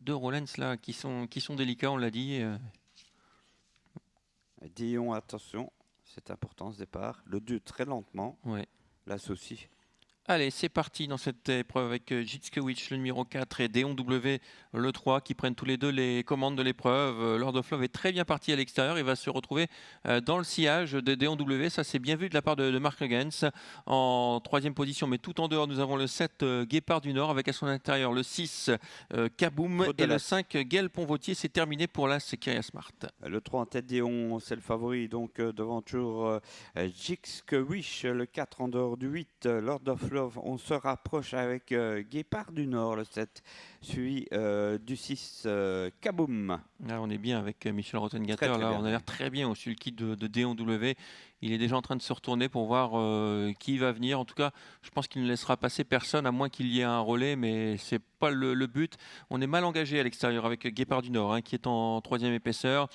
deux Rollens là qui sont délicats, on l'a dit. Dion, attention, c'est important ce départ. Le 2 très lentement, Ouais. la Saucy. Allez, c'est parti dans cette épreuve avec Jitskewitch, le numéro 4, et Déon W, le 3, qui prennent tous les deux les commandes de l'épreuve. Lord of Love est très bien parti à l'extérieur. Il va se retrouver dans le sillage de Déon W. Ça, c'est bien vu de la part de Mark Huggins. En troisième position, mais tout en dehors, nous avons le 7, Guépard du Nord, avec à son intérieur le 6, Kaboom, et le 5, Gaël Ponvautier. C'est terminé pour la Sequoia Smart. Le 3 en tête, Dion, c'est le favori. Donc devant toujours Jitskewitch, le 4 en dehors du 8, Lord of Love. On se rapproche avec Guépard du Nord, le 7, suivi du 6, Kaboom. Là, on est bien avec Michel Rottengatter. Très Là, bien, on a l'air très bien au sulky de Déon W. Il est déjà en train de se retourner pour voir qui va venir. En tout cas, je pense qu'il ne laissera passer personne, à moins qu'il y ait un relais, mais c'est pas le but. On est mal engagé à l'extérieur avec Guépard du Nord, hein, qui est en troisième épaisseur,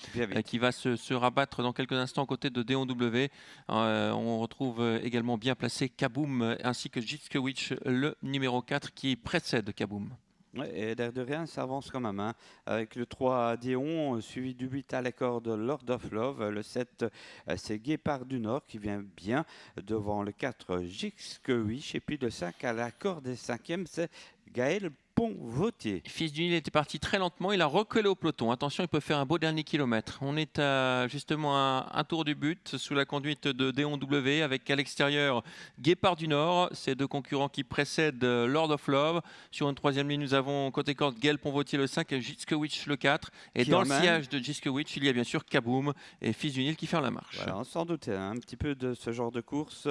qui va se rabattre dans quelques instants aux côtés de Déon W. On retrouve également bien placé Kaboom, ainsi que Jitskewitch, le numéro 4, qui précède Kaboom. Ouais, et l'air de rien, ça avance quand même, hein, avec le 3 Dion, suivi du 8 à l'accord de Lord of Love. Le 7, c'est Guépard du Nord qui vient bien devant le 4, Jitskewitch. Et puis le 5 à l'accord des 5e, c'est Gaël Ponvautier. Fils du Nil était parti très lentement, il a recollé au peloton. Attention, il peut faire un beau dernier kilomètre. On est à justement un tour du but sous la conduite de Déon W avec à l'extérieur Guépard du Nord. Ces deux concurrents qui précèdent Lord of Love. Sur une troisième ligne, nous avons côté corde Gaël Ponvautier le 5 et Jitskewitch le 4. Et dans le sillage de Jitskewitch, il y a bien sûr Kaboom et Fils du Nil qui ferme la marche. Voilà, on s'en doutait un petit peu de ce genre de course.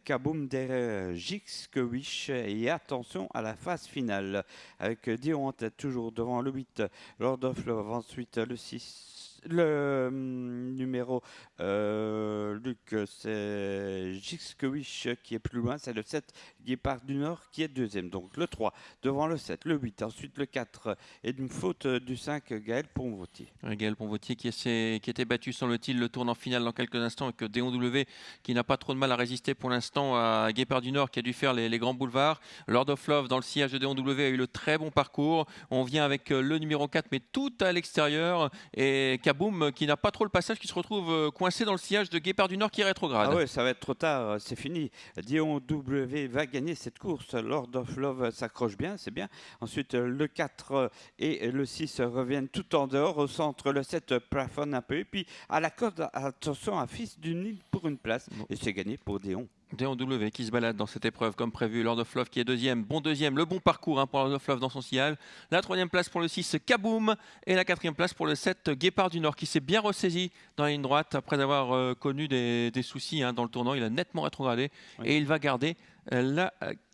Kaboom derrière Jitskewitch. Et attention à la phase finale avec Dion en tête toujours devant le 8, Lord of Love, ensuite le 6, le numéro Luc, c'est Jitskewitch qui est plus loin, c'est le 7, Guépard du Nord qui est deuxième. Donc le 3 devant le 7, le 8, ensuite le 4 et d'une faute du 5, Gaël Ponvautier. Gaël Ponvautier qui était battu, semble-t-il, le tourne en finale dans quelques instants, avec Déon W qui n'a pas trop de mal à résister pour l'instant à Guépard du Nord qui a dû faire les grands boulevards. Lord of Love dans le sillage de Déon W a eu le très bon parcours. On vient avec le numéro 4 mais tout à l'extérieur, et Kaboom qui n'a pas trop le passage, qui se retrouve coincé dans le sillage de Guépard du Nord qui est rétrograde. Ah ouais, ça va être trop tard, c'est fini. Dion W va gagner cette course. Lord of Love s'accroche bien, c'est bien. Ensuite, le 4 et le 6 reviennent tout en dehors. Au centre, le 7 plafonne un peu. Et puis, à la corde, attention, à Fils du Nil pour une place. Et c'est gagné pour Dion. Déon W qui se balade dans cette épreuve comme prévu. Lord of Love qui est deuxième, le bon parcours hein, pour Lord of Love dans son sillage. La troisième place pour le 6, Kaboom, et la quatrième place pour le 7, Guépard du Nord qui s'est bien ressaisi dans la ligne droite après avoir connu des soucis hein, dans le tournant. Il a nettement rétrogradé et il va garder la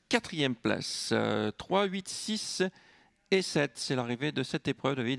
quatrième place. 3, 8, 6 et 7, c'est l'arrivée de cette épreuve, David.